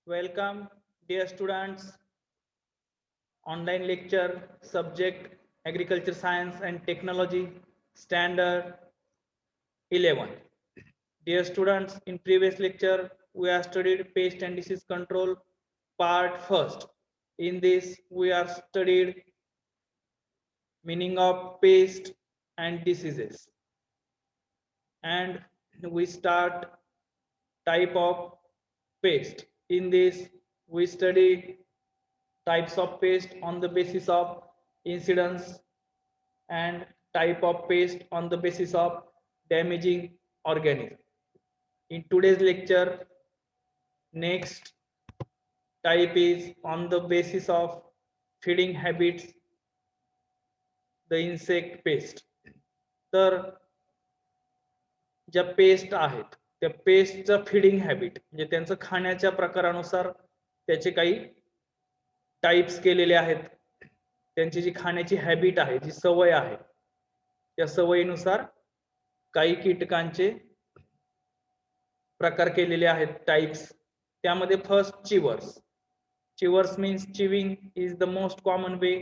Welcome, dear students. Online lecture, subject Agriculture Science and Technology, Standard 11. Dear students, in previous lecture, we have studied pest and disease control part first. In this, we are studied meaning of pest and diseases. And we start type of pest. In this, we study types of pest on the basis of incidence and type of pest on the basis of damaging organism. In today's lecture, next type is on the basis of feeding habits, the insect pest. तर ज्या paste आहेत त्या पेस्टचं feeding habit म्हणजे त्यांचं खाण्याच्या प्रकारानुसार त्याचे काही टाइप्स केलेले आहेत. त्यांची जी खाण्याची हॅबिट आहे, जी सवय आहे, त्या सवयीनुसार काही कीटकांचे प्रकार केलेले आहेत, टाइप्स. त्यामध्ये first chewers. Chewers means chewing is the most common way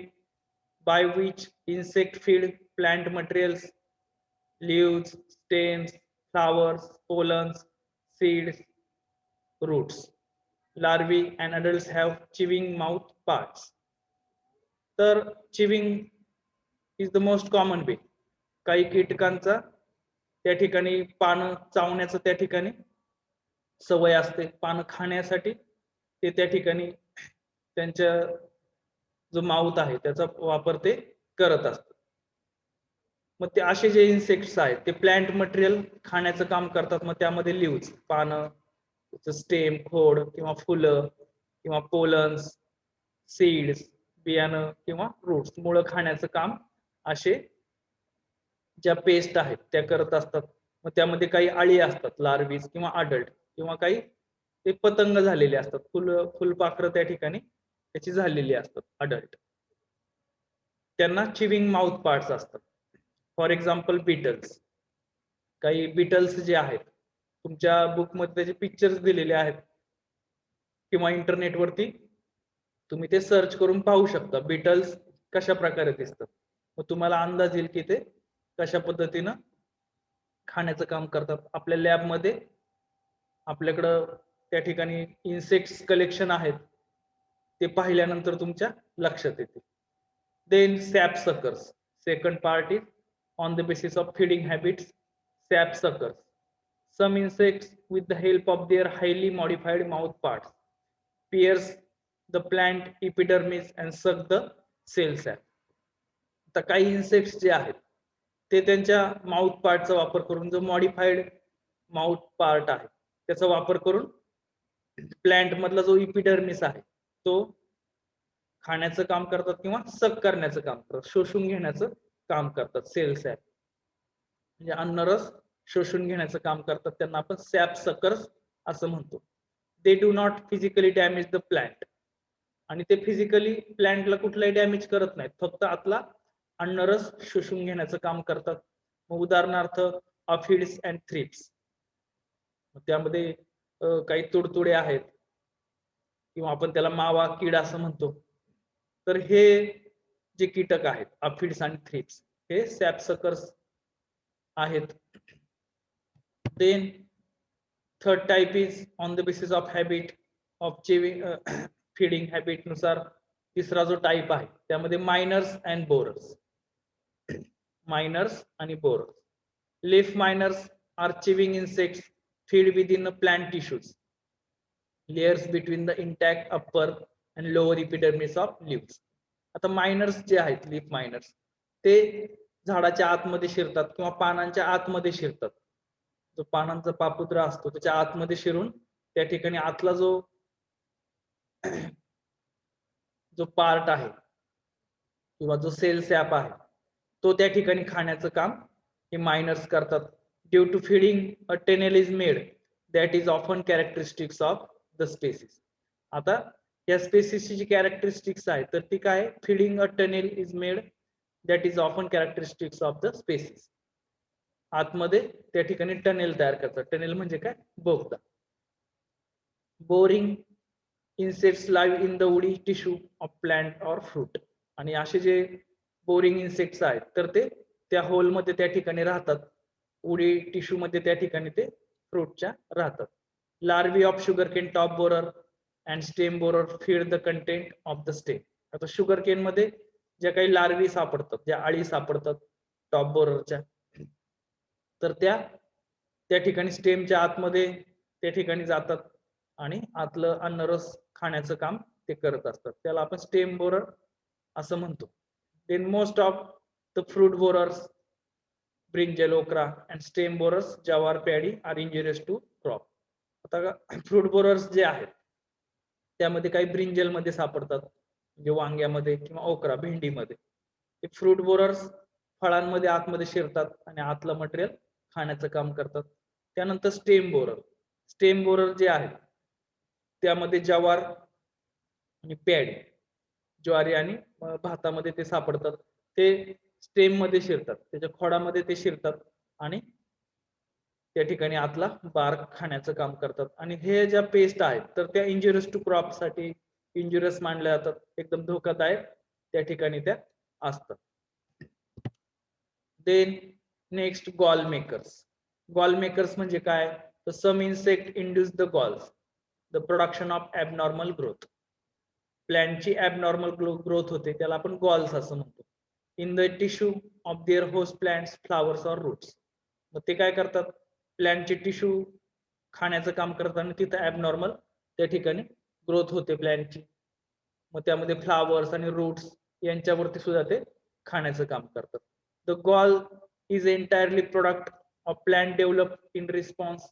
by which insect feed plant materials, leaves, stems, flowers, pollens, seeds, roots. Larvae and adults have chewing mouth parts. तर chewing is the most common way. काही कीटकांचा त्या ठिकाणी पानं चावण्याचं त्या ठिकाणी सवय असते. पानं खाण्यासाठी ते त्या ठिकाणी त्यांच्या जो माउथ आहे त्याचा वापर ते करत असतात. मग ते असे जे इन्सेक्ट्स आहेत ते प्लांट मटेरियल खाण्याचं काम करतात. मग त्यामध्ये लिव्स, पानं, स्टेम, खोड किंवा फुलं किंवा पोलन्स, सीड्स, बियाणं किंवा रूट्स, मुळं खाण्याचं काम असे ज्या पेस्ट आहेत त्या करत असतात. मग त्यामध्ये काही अळी असतात, लार्वीज किंवा अडल्ट, किंवा काही ते पतंग झालेले असतात, फुलपाखरं त्या ठिकाणी त्याची झालेली असतात, अडल्ट. त्यांना चिविंग माउथ पार्ट्स असतात. For example beetles. काही बीटल्स जे आहेत तुमच्या बुकमध्ये त्याचे पिक्चर्स दिलेले आहेत किंवा इंटरनेटवरती तुम्ही ते सर्च करून पाहू शकता बीटल्स कशा प्रकारे दिसतात. मग तुम्हाला अंदाज येईल की ते कशा पद्धतीनं खाण्याचं काम करतात. आपल्या लॅबमध्ये आपल्याकडं त्या ठिकाणी इन्सेक्ट्स कलेक्शन आहेत, ते पाहिल्यानंतर तुमच्या लक्षात येते. Then sap suckers. Second part is on the basis of feeding habits, sap suckers. Some insects, with the help of their highly modified mouth parts, pierce the plant epidermis and suck the cell sap. आता काही insects जे आहेत ते त्यांच्या mouth पार्टचा वापर करून, जो modified mouth part आहे त्याचा वापर करून प्लांट मधला जो इपिडर्मिस आहे तो खाण्याचं काम करतात किंवा सक करण्याचं काम करतात, शोषून घेण्याचं काम करतात. सेल सॅप म्हणजे अन्नरस शोषून घेण्याचं काम करतात. त्यांना आपण सॅप सकर्स असं म्हणतो. They do not physically damage the plant. आणि ते फिजिकली प्लांटला कुठलाही डॅमेज करत नाहीत, फक्त आतला अन्नरस शोषून घेण्याचं काम करतात. मग उदाहरणार्थ अफिड्स अँड थ्रिप्स. त्यामध्ये काही तुडतुडे आहेत किंवा आपण त्याला मावा कीड असं म्हणतो. तर हे जे कीटक आहेत अफिड्स आणि थ्रिप्स हे सॅप सकर्स आहेत. Then third type is on the basis of habit of feeding habit नुसार तिसरा जो टाइप आहे त्यामध्ये मायनर्स अँड बोरर्स. मायनर्स आणि borers. Leaf miners are chewing insects feed within plant tissues, layers between the intact upper and lower epidermis of leaves. आता minors जे आहेत, leaf minors, ते झाडाच्या आतमध्ये शिरतात किंवा पानांच्या आतमध्ये शिरतात. जो पानांचा पापुद्रा असतो त्याच्या आतमध्ये शिरून त्या ठिकाणी आतला जो जो पार्ट आहे किंवा जो सेल सॅप आहे तो त्या ठिकाणी खाण्याचं काम हे मायनर्स करतात. Due to feeding a tunnel is made that is often characteristics of the species. आता या स्पेसिसची जी कॅरेक्टरिस्टिक्स आहे तर ती काय, feeding a tunnel is made that is often characteristics of the species. आतमध्ये त्या ठिकाणी टनेल तयार करतात. टनेल म्हणजे काय, बोगदा. Boring insects live in the woody tissue of plant or fruit. आणि असे जे बोरिंग इन्सेक्ट्स आहेत तर ते त्या होल मध्ये त्या ठिकाणी राहतात, उडी टिश्यू मध्ये त्या ठिकाणी ते फ्रूटच्या राहतात. Larvae of sugar cane top borer and stem borer feed the content of the stem. आता शुगर केन मध्ये ज्या काही लार्वी सापडतात, ज्या अळी सापडतात टॉप बोररच्या, तर त्या ठिकाणी स्टेमच्या आतमध्ये त्या ठिकाणी जातात आणि आतलं अन्नरस खाण्याचं काम ते करत असतात. त्याला आपण स्टेम बोरर असं म्हणतो. Then most of the fruit borers brinjal, okra and stem borers jowar, paddy are injurious to crop. आता फ्रूट बोरर्स जे आहेत त्यामध्ये काही ब्रिंजल मध्ये सापडतात, म्हणजे वांग्यामध्ये किंवा ओक्रा भेंडीमध्ये. ते फ्रूट बोरर्स फळांमध्ये आतमध्ये शिरतात आणि आतलं मटेरियल खाण्याचं काम करतात. त्यानंतर स्टेम बोरर जे आहेत त्यामध्ये जवार आणि पॅडी, ज्वारी आणि भातामध्ये ते सापडतात. ते स्टेम मध्ये शिरतात, त्याच्या खोडामध्ये ते शिरतात आणि त्या ठिकाणी आतला बार्क खाण्याचं काम करतात. आणि हे ज्या पेस्ट आहेत तर त्या इंजुरियस टू क्रॉप साठी इंजुरियस मानल्या जातात, एकदम धोकादायक त्या ठिकाणी त्या असतात. Then next gall makers. Gall makers म्हणजे काय, तर some insect induce the galls, the production of abnormal growth. प्लॅन्टची ॲबनॉर्मल ग्रोथ होते, त्याला आपण गॉल्स असं म्हणतो. In the tissue of their host plants, flowers or roots. मग ते काय करतात, प्लॅन्टचे टिश्यू खाण्याचं काम करतात आणि तिथं ॲबनॉर्मल त्या ठिकाणी ग्रोथ होते प्लॅन्टची. मग त्यामध्ये फ्लावर्स आणि रूट्स यांच्यावरती सुद्धा ते खाण्याचं काम करतात. The gall is entirely product of plant develop in response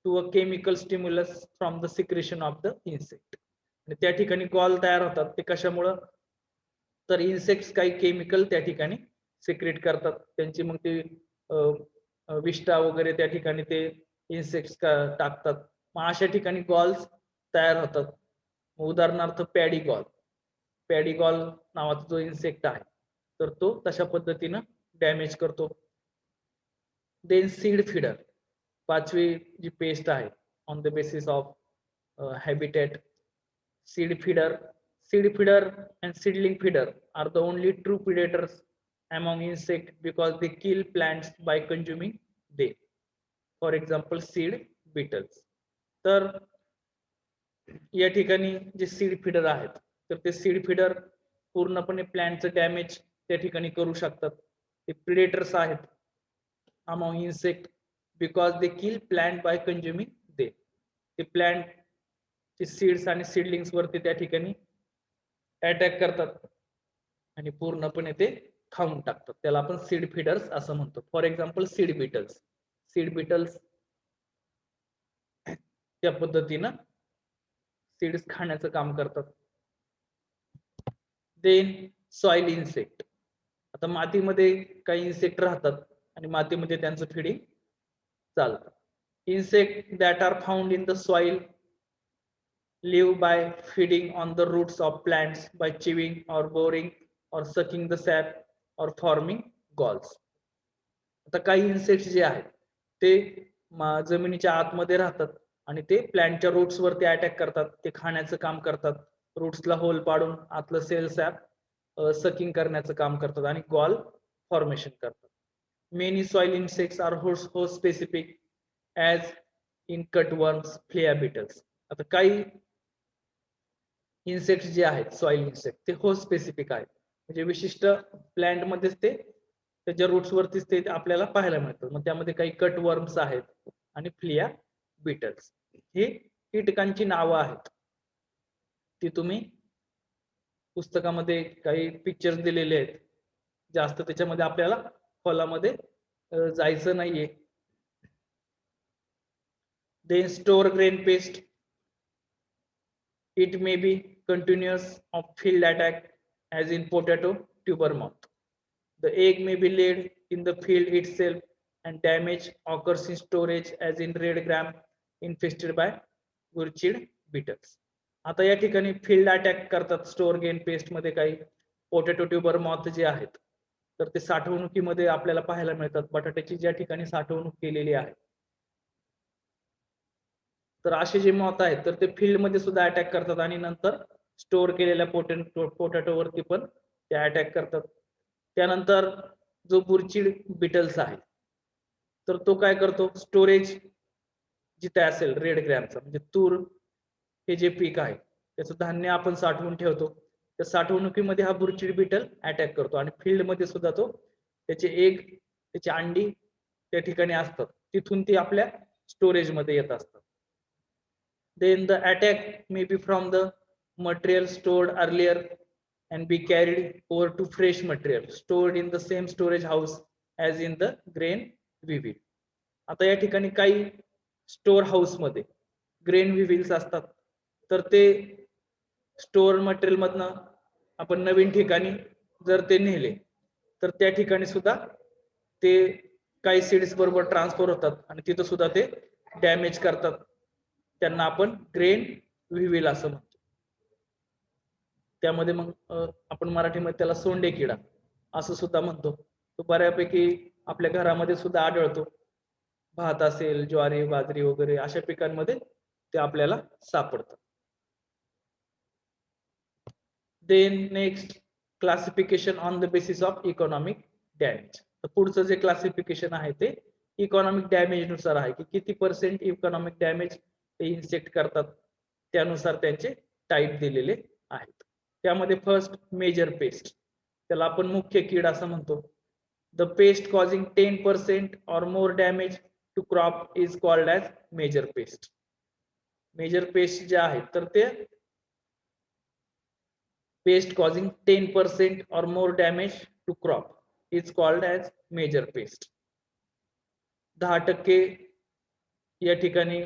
to a chemical stimulus from the secretion of the insect. आणि त्या ठिकाणी गॉल तयार होतात ते कशामुळं, तर इन्सेक्ट्स काही केमिकल त्या ठिकाणी सिक्रेट करतात, त्यांची मग ते विष्ठा वगैरे त्या ठिकाणी ते इन्सेक्ट्स टाकतात. मग अशा ठिकाणी गॉल्स तयार होतात. उदाहरणार्थ पॅडी गॉल नावाचा जो इन्सेक्ट आहे तर तो तशा पद्धतीनं डॅमेज करतो. देन सीड फिडर, पाचवी जी पेस्ट आहे on the basis of habitat. Seed feeder and seedling feeder are the only true predators among insects because they kill plants by consuming them. For example, seed beetles. तर या ठिकाणी जे seed feeder आहेत तर ते seed feeder पूर्णपणे प्लॅन्टचं damage त्या ठिकाणी करू शकतात. ते प्रिडेटर्स आहेत among insect because they kill plant by consuming them. ते प्लॅन्ट चे सीड्स आणि सीडलिंग्स वरती त्या ठिकाणी अटॅक करतात आणि पूर्णपणे ते खाऊन टाकतात. त्याला आपण सीड फिडर्स असं म्हणतो. फॉर एक्झाम्पल सीड बिटल्स त्या पद्धतीनं सीड्स खाण्याचं काम करतात. Then soil insect. आता मातीमध्ये काही इन्सेक्ट राहतात आणि मातीमध्ये त्यांचं फीडिंग चालतं. Insect that are found in the soil live by feeding on the roots of plants by chewing or boring or sucking the sap or forming galls. आता काही इन्सेक्ट्स जे आहेत ते जमिनीच्या आतमध्ये राहतात आणि ते प्लॅन्टच्या रूट्स वरती अटॅक करतात, ते खाण्याचं काम करतात, रूट्सला होल पाडून आतलं सेल सॅप सकिंग करण्याचं काम करतात आणि गॉल फॉर्मेशन करतात. Many soil insects are host specific as in cutworms, flea beetles. आता काही इन्सेक्ट जे आहेत सॉइल इन्सेक्ट ते होस्ट स्पेसिफिक आहेत, म्हणजे विशिष्ट प्लॅन्ट मध्येच ते त्याच्या रूट्स वरतीच ते आपल्याला पाहायला मिळतात. मग त्यामध्ये काही कट वर्म्स आहेत आणि फ्लिया बिटल्स. हे कीटकांची नावं आहेत, ती तुम्ही पुस्तकामध्ये काही पिक्चर्स दिलेले आहेत, जास्त त्याच्यामध्ये आपल्याला खोलामध्ये जायचं नाहीये. Then store grain pest. It may be continuous of field attack as in potato tuber moth. The egg may be laid in the field itself and damage occurs in storage as in red gram infested by orchid beetles. आता या ठिकाणी field attack करतात store grain paste मध्ये काही potato tuber moth जे आहेत तर ते साठवणुकीमध्ये आपल्याला पाहायला मिळतात. बटाट्याची ज्या ठिकाणी साठवणूक केलेली आहे तर असे जे मॉथ आहेत तर ते फील्ड मध्ये सुद्धा अटॅक करतात आणि नंतर स्टोअर केलेल्या पोटॅटोवरती पण ते अटॅक करतात. त्यानंतर जो बुरचीड बिटल्स आहे तर तो काय करतो, स्टोरेज जिथे असेल रेड ग्रॅमचा म्हणजे तूर हे जे पीक आहे त्याचं धान्य आपण साठवून ठेवतो, त्या साठवणुकीमध्ये हा बुरचीड बिटल अटॅक करतो आणि फील्ड मध्ये सुद्धा तो त्याचे एग त्याची अंडी त्या ठिकाणी असतात, तिथून ती आपल्या स्टोरेज मध्ये येत असतात. Then the attack may be from the material stored earlier and be carried over to fresh material stored in the same storage house as in the grain weevil. आता या ठिकाणी काही स्टोअर हाऊस मध्ये grain विव्हिल्स असतात, तर ते store material मधनं आपण नवीन ठिकाणी जर ते नेले तर त्या ठिकाणी सुद्धा ते काही सीड्स बरोबर ट्रान्सफर होतात आणि तिथं सुद्धा ते डॅमेज करतात. त्यांना आपण ग्रेन विव्हिल असं म्हणतो. त्यामध्ये मग आपण मराठीमध्ये त्याला सोंडे किडा असं सुद्धा म्हणतो. तो बऱ्यापैकी आपल्या घरामध्ये सुद्धा आढळतो. भात असेल, ज्वारी, बाजरी वगैरे अशा पिकांमध्ये ते आपल्याला सापडतं. Then next classification on the basis of economic damage. तर पुढचं जे क्लासिफिकेशन आहे ते इकॉनॉमिक डॅमेज नुसार आहे की किती पर्सेंट इकॉनॉमिक डॅमेज ते इन्सेक्ट करतात, त्यानुसार त्यांचे टाईप दिलेले आहेत. त्यामध्ये फर्स्ट मेजर पेस्ट, त्याला आपण मुख्य कीड असं म्हणतो. The pest causing 10% or more damage to crop is called as major pest. Major pest जे आहेत तर ते pest causing 10% or more damage to crop is called as major pest. 10% या ठिकाणी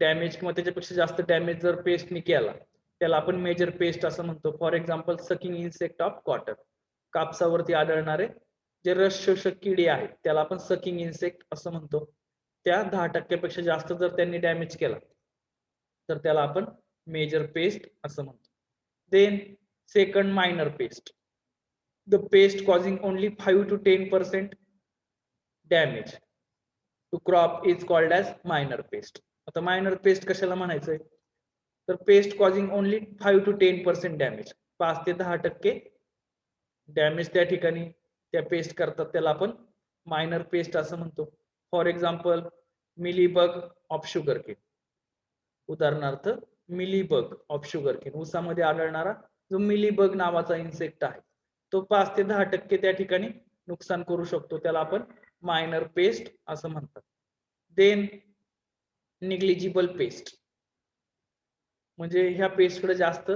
डॅमेज किंवा त्याच्यापेक्षा जास्त डॅमेज जर पेस्टने केला त्याला आपण मेजर पेस्ट असं म्हणतो. For example sucking insect of cotton, कापसावरती आढळणारे जे रस शोषक किडे आहेत त्याला आपण सकिंग इन्सेक्ट असं म्हणतो. त्या 10% पेक्षा जास्त जर त्यांनी डॅमेज केला तर त्याला आपण मेजर पेस्ट असं म्हणतो. Then second minor pest, the pest causing only 5 to 10% damage to crop is called as minor pest. आता मायनर पेस्ट कशाला म्हणायचंय, तर pest causing only 5 to 10% damage, 5 ते 10% डॅमेज त्या ठिकाणी त्या पेस्ट करतात, त्याला आपण मायनर पेस्ट असं म्हणतो. For example mealybug of sugar cane, उदाहरणार्थ मिलीबग ऑफ शुगर केन, ऊसामध्ये आढळणारा जो मिलीबग नावाचा इन्सेक्ट आहे तो 5 ते 10% त्या ठिकाणी नुकसान करू शकतो, त्याला आपण मायनर पेस्ट असं म्हणतात. देन निग्लिजिबल पेस्ट, म्हणजे ह्या पेस्टकडे जास्त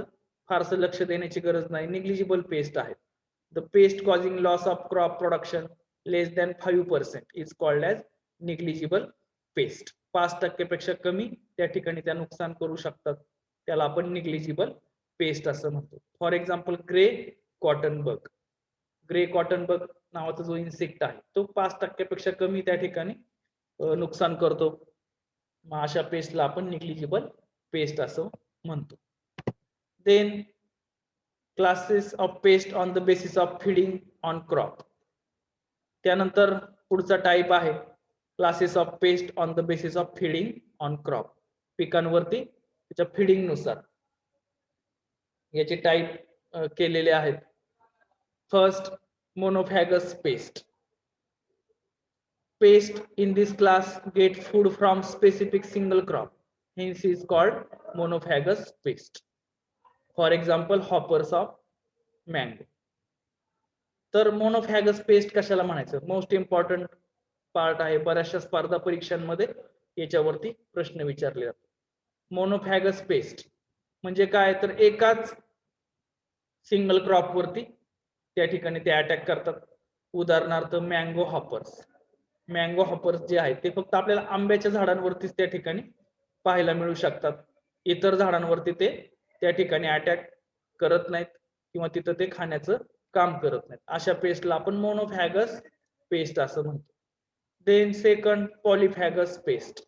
फारसं लक्ष देण्याची गरज नाही, निग्लिजिबल पेस्ट आहे. The pest causing loss of crop production less than 5% is called as negligible paste. 5% पेक्षा कमी त्या ठिकाणी त्या नुकसान करू शकतात, त्याला आपण निग्लिजिबल पेस्ट असं म्हणतो. For example grey cotton bug, grey cotton bug नावाचा जो इन्सेक्ट आहे तो 5% पेक्षा कमी त्या ठिकाणी नुकसान करतो, मग अशा पेस्टला आपण निग्लिजिबल पेस्ट असं म्हणतो. Then classes of pest on the basis of feeding on crop. त्यानंतर पुढचा टाईप आहे classes of pest on the basis of feeding on crop. पिकांवरती त्याच्या फीडिंग नुसार याचे टाईप केलेले आहेत. First monophagous pest. Pest in this class get food from specific single crop, hence is called monophagous pest. For example hoppers of mango. तर मोनोफॅगस paste कशाला म्हणायचं, most important part आहे, बऱ्याचशा स्पर्धा परीक्षांमध्ये याच्यावरती प्रश्न विचारले जातात. मोनोफॅगस पेस्ट म्हणजे काय, तर एकाच सिंगल क्रॉप वरती त्या ठिकाणी ते अटॅक करतात. उदाहरणार्थ मँगो हॉपर्स. मँगो हॉपर्स जे आहेत ते फक्त आपल्याला आंब्याच्या झाडांवरतीच त्या ठिकाणी पाहायला मिळू शकतात, इतर झाडांवरती ते त्या ठिकाणी अटॅक करत नाहीत किंवा तिथं ते खाण्याचं काम करत नाहीत. अशा पेस्टला आपण मोनोफॅगस पेस्ट असं म्हणतो. Then second polyphagous pest.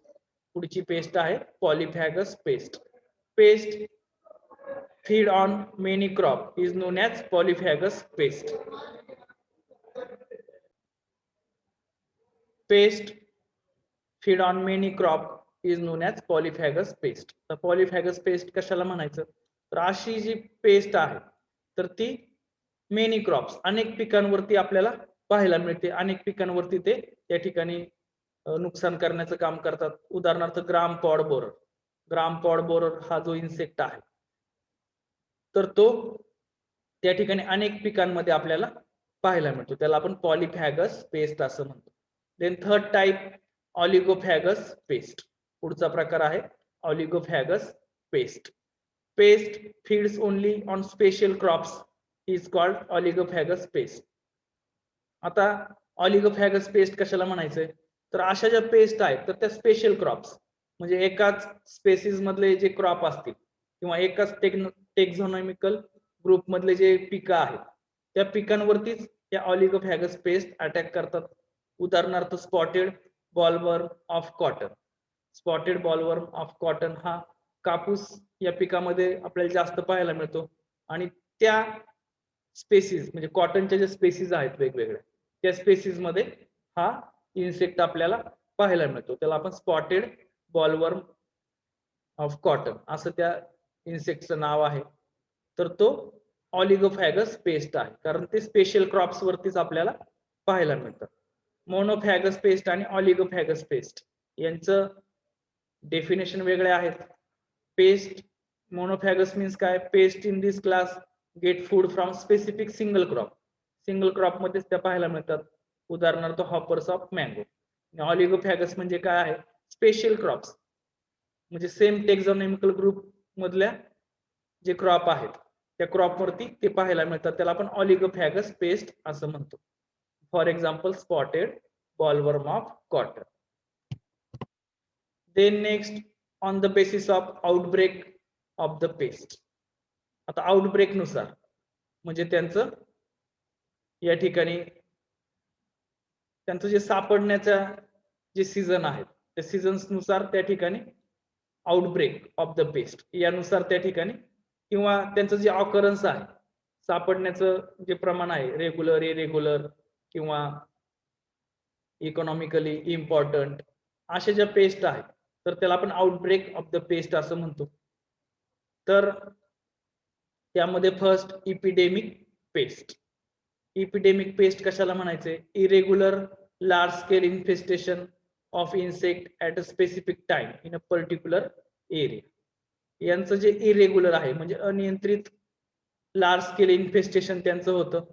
पुढची पेस्ट आहे polyphagous pest. Pest feed on many crop is known as polyphagous pest. Pest feed on many crop is known as polyphagous pest. तर पॉलिफॅगस पेस्ट कशाला म्हणायचं, तर अशी जी पेस्ट आहे तर ती मेनी क्रॉप्स अनेक पिकांवरती आपल्याला पाहायला मिळते. अनेक पिकांवरती ते त्या ठिकाणी नुकसान करण्याचं काम करतात. उदाहरणार्थ ग्राम पॉड बोरर. ग्राम पॉड बोरर हा जो इन्सेक्ट आहे तर तो त्या ठिकाणी अनेक पिकांमध्ये आपल्याला पाहायला मिळतो. त्याला आपण पॉलिफॅगस पेस्ट असं म्हणतो. Then third type oligophagous pest. पुढचा प्रकार आहे oligophagous pest. Pest feeds only on special crops is called oligophagous pest. आता ऑलिगोफॅगस पेस्ट कशाला म्हणायचंय, तर अशा ज्या पेस्ट आहेत तर त्या स्पेशल क्रॉप्स म्हणजे एकाच स्पेसिस मधले जे क्रॉप असतील किंवा एकाच टेक्झॉनॉमिकल ग्रुप मधले जे पिकं आहेत त्या पिकांवरतीच त्या ऑलिगोफॅगस पेस्ट अटॅक करतात. उदाहरणार्थ spotted bollworm of cotton. Spotted bollworm of cotton हा कापूस या पिकामध्ये आपल्याला जास्त पाहायला मिळतो आणि त्या स्पेसिस म्हणजे कॉटनच्या ज्या स्पेसिस आहेत वेगवेगळ्या त्या स्पेसिस मध्ये हा इन्सेक्ट आपल्याला पाहायला मिळतो. त्याला आपण स्पॉटेड बॉलवर्म ऑफ कॉटन असं त्या इन्सेक्टचं नाव आहे. तर तो ऑलिगोफॅगस पेस्ट आहे कारण ते स्पेशल क्रॉप्स वरतीच आपल्याला पाहायला मिळतं. मोनोफॅगस पेस्ट आणि ऑलिगोफॅगस पेस्ट यांचं डेफिनेशन वेगळे आहेत. पेस्ट मोनोफॅगस मीन्स काय, paste in this class get food from specific single crop. Single crop मध्येच त्या पाहायला मिळतात. उदाहरणार्थ हॉपर्स ऑफ मँगो. ऑलिगोफॅगस म्हणजे काय आहे, स्पेशल क्रॉप्स म्हणजे सेम टेक्झॉनॉमिकल ग्रुप मधल्या जे क्रॉप आहेत त्या क्रॉप वरती ते पाहायला मिळतात. त्याला आपण ऑलिगोफॅगस पेस्ट असं म्हणतो. For example spotted bollworm of cotton. Then next on the basis of outbreak of the pest. आता आउटब्रेक नुसार म्हणजे त्यांचं या ठिकाणी त्यांचं जे सापडण्याचा जे सीझन आहे त्या सीझन्स नुसार त्या ठिकाणी आउटब्रेक ऑफ द पेस्ट यानुसार त्या ठिकाणी किंवा त्यांचं जे ऑकरन्स आहे सापडण्याचं जे प्रमाण आहे रेग्युलर इरेग्युलर किंवा इकॉनॉमिकली इम्पॉर्टंट अशा ज्या पेस्ट आहेत तर त्याला आपण आउटब्रेक ऑफ द पेस्ट असं म्हणतो. तर त्यामध्ये first epidemic paste. Epidemic paste कशाला म्हणायचे, irregular large scale infestation of insect at a specific time in a particular area. यांचं जे इरेग्युलर आहे म्हणजे अनियंत्रित लार्ज स्केल इन्फेस्टेशन त्यांचं होतं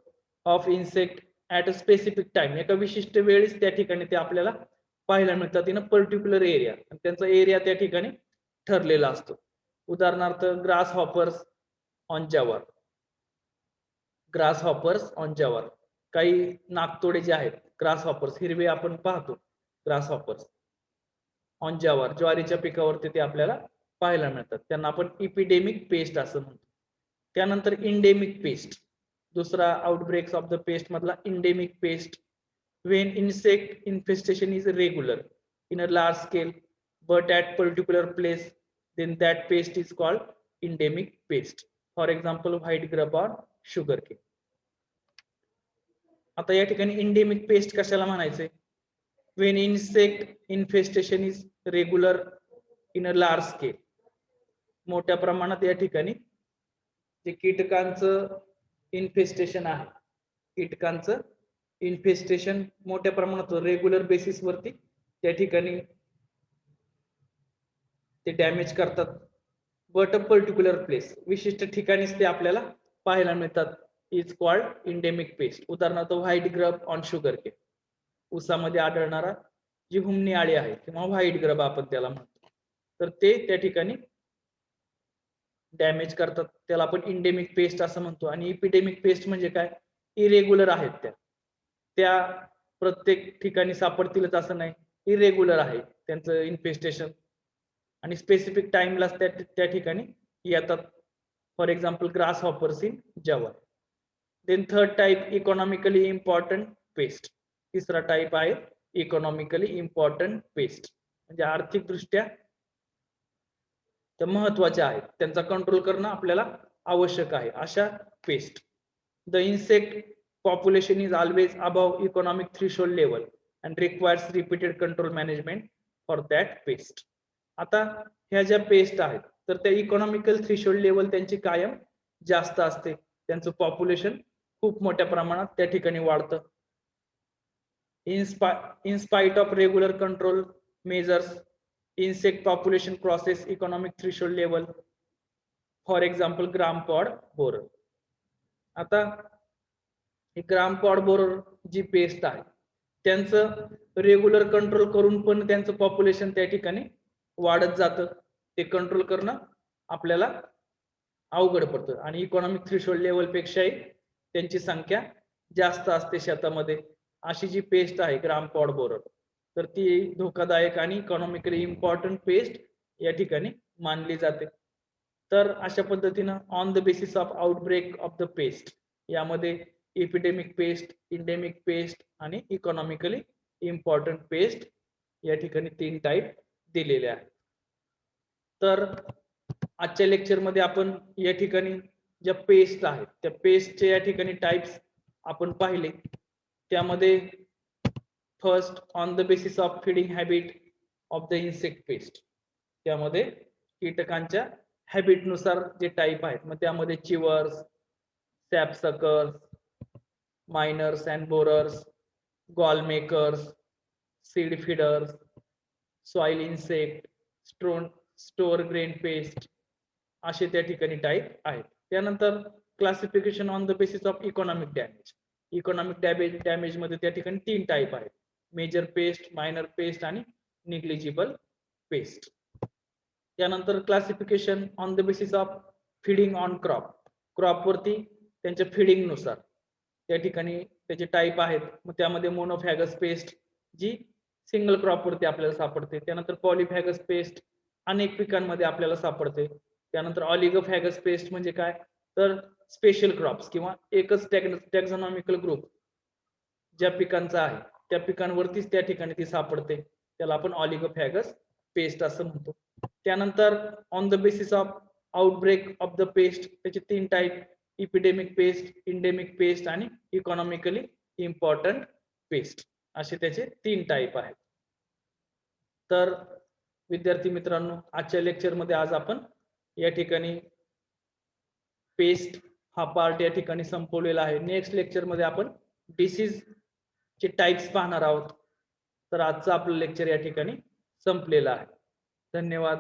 of insect at a specific time. एका विशिष्ट वेळेस त्या ठिकाणी ते आपल्याला पाहायला मिळतात इन अ पर्टिक्युलर एरिया. त्यांचा एरिया त्या ठिकाणी ठरलेला असतो. उदाहरणार्थ ग्रास हॉपर्स ऑन जवार. ग्रास हॉपर्स ऑन जवार. काही नागतोडे जे आहेत ग्रास हॉपर्स हिरवे आपण पाहतो ग्रास हॉपर्स ऑन जवार ज्वारीच्या पिकावरती ते आपल्याला पाहायला मिळतात. त्यांना आपण इपिडेमिक पेस्ट असं म्हणतो. त्यानंतर इंडेमिक पेस्ट. दुसरा आउटब्रेक्स ऑफ द पेस्ट मधला endemic paste. when insect infestation is regular in a large scale but at particular place then that pest is called endemic pest. For example white grub or sugarcane. आता या ठिकाणी endemic paste कशाला म्हणायचे, when insect infestation is regular in a large scale. मोठ्या प्रमाणात या ठिकाणी जे कीटकांचं इन्फेस्टेशन आहे कीटकांचं इन्फेस्टेशन मोठ्या प्रमाणात रेग्युलर बेसिस वरती त्या ठिकाणी ते डॅमेज करतात. बट अ पर्टिक्युलर प्लेस विशिष्ट ठिकाणीच ते आपल्याला पाहायला मिळतात इज कॉल्ड इंडेमिक पेस्ट. उदाहरणार्थ white grub on sugar cane. ऊसामध्ये आढळणारा जी हुमणी आळी आहे किंवा व्हाईट ग्रब आपण त्याला म्हणतो तर ते त्या ठिकाणी डॅमेज करतात. त्याला आपण इंडेमिक पेस्ट असं म्हणतो. आणि इपिडेमिक पेस्ट म्हणजे काय, इरेग्युलर आहेत त्या प्रत्येक ठिकाणी सापडतीलच असं नाही, इरेग्युलर आहे त्यांचं इन्फेस्टेशन आणि स्पेसिफिक टाइमला त्या ठिकाणी येतात. For example grasshoppers in jowar. Then third type economically important pest. तिसरा टाइप आहे इकॉनॉमिकली इम्पॉर्टंट पेस्ट म्हणजे आर्थिक दृष्ट्या त्या महत्वाच्या आहेत त्यांचा कंट्रोल करणं आपल्याला आवश्यक आहे अशा paste. The insect population is always above economic threshold level and requires repeated control management for that pest. आता ह्या ज्या पेस्ट आहेत तर त्या इकॉनॉमिकल थ्रेशोल्ड लेवल त्यांची कायम जास्त असते, त्यांचं पॉप्युलेशन खूप मोठ्या प्रमाणात त्या ठिकाणी वाढतं. in spite of regular control measures, insect population crosses economic threshold level, for example gram pod borer. आता ही ग्राम पॉड बोरर जी पेस्ट आहे त्यांचं रेग्युलर कंट्रोल करून पण त्यांचं पॉप्युलेशन त्या ठिकाणी वाढत जातं, ते कंट्रोल करणं आपल्याला अवघड पडतं आणि इकॉनॉमिक थ्रेशोल्ड लेवल पेक्षाही त्यांची संख्या जास्त असते शेतामध्ये. अशी जी पेस्ट आहे ग्राम पॉड बोरर तर ती धोकादायक आणि इकॉनॉमिकली इम्पॉर्टंट पेस्ट या ठिकाणी मानली जाते. तर अशा पद्धतीनं on the basis of outbreak of the paste यामध्ये एपिडेमिक पेस्ट, इंडेमिक पेस्ट आणि इकॉनॉमिकली इम्पॉर्टंट पेस्ट या ठिकाणी 3 टाईप दिलेले आहेत. तर आजच्या लेक्चर मध्ये आपण या ठिकाणी ज्या पेस्ट आहेत त्या पेस्टचे या ठिकाणी टाइप्स आपण पाहिले. त्यामध्ये first on the basis of feeding habit of the insect pest, त्यामध्ये कीटकांच्या हॅबिट नुसार जे टाइप आहेत मग त्यामध्ये chewers, sapsuckers, miners and borers, gall makers, seed feeders, soil insect, store grain pest असे त्या ठिकाणी टाइप आहेत. त्यानंतर classification on the basis of economic damage. Economic damage मध्ये त्या ठिकाणी 3 टाइप आहेत, मेजर पेस्ट, मायनर पेस्ट आणि निग्लिजिबल पेस्ट. त्यानंतर classification on the basis of feeding on crop, crop वरती त्यांच्या फीडिंग नुसार त्या ठिकाणी त्याचे टाइप आहेत. मग त्यामध्ये मोनोफॅगस पेस्ट जी सिंगल क्रॉप वरती आपल्याला सापडते. त्यानंतर पॉलिफॅगस पेस्ट अनेक पिकांमध्ये आपल्याला सापडते. त्यानंतर ऑलिगोफॅगस पेस्ट म्हणजे काय तर स्पेशल क्रॉप्स किंवा एकच टॅक्झॉनॉमिकल ग्रुप ज्या पिकांचा आहे त्या पिकांवरतीच त्या ठिकाणी ती सापडते, त्याला आपण ऑलिगोफॅगस पेस्ट असं म्हणतो. त्यानंतर on the basis of outbreak of the paste त्याचे 3 type, epidemic paste, endemic paste आणि इकॉनॉमिकली इम्पॉर्टंट पेस्ट असे त्याचे 3 टाइप आहेत. तर विद्यार्थी मित्रांनो आजच्या लेक्चर मध्ये आज आपण या ठिकाणी पेस्ट हा पार्ट या ठिकाणी संपवलेला आहे. नेक्स्ट लेक्चर मध्ये आपण डिसीज चे टाइप्स पाहणार आहोत. तर आजचं आपलं लेक्चर या ठिकाणी संपलेलं आहे. धन्यवाद.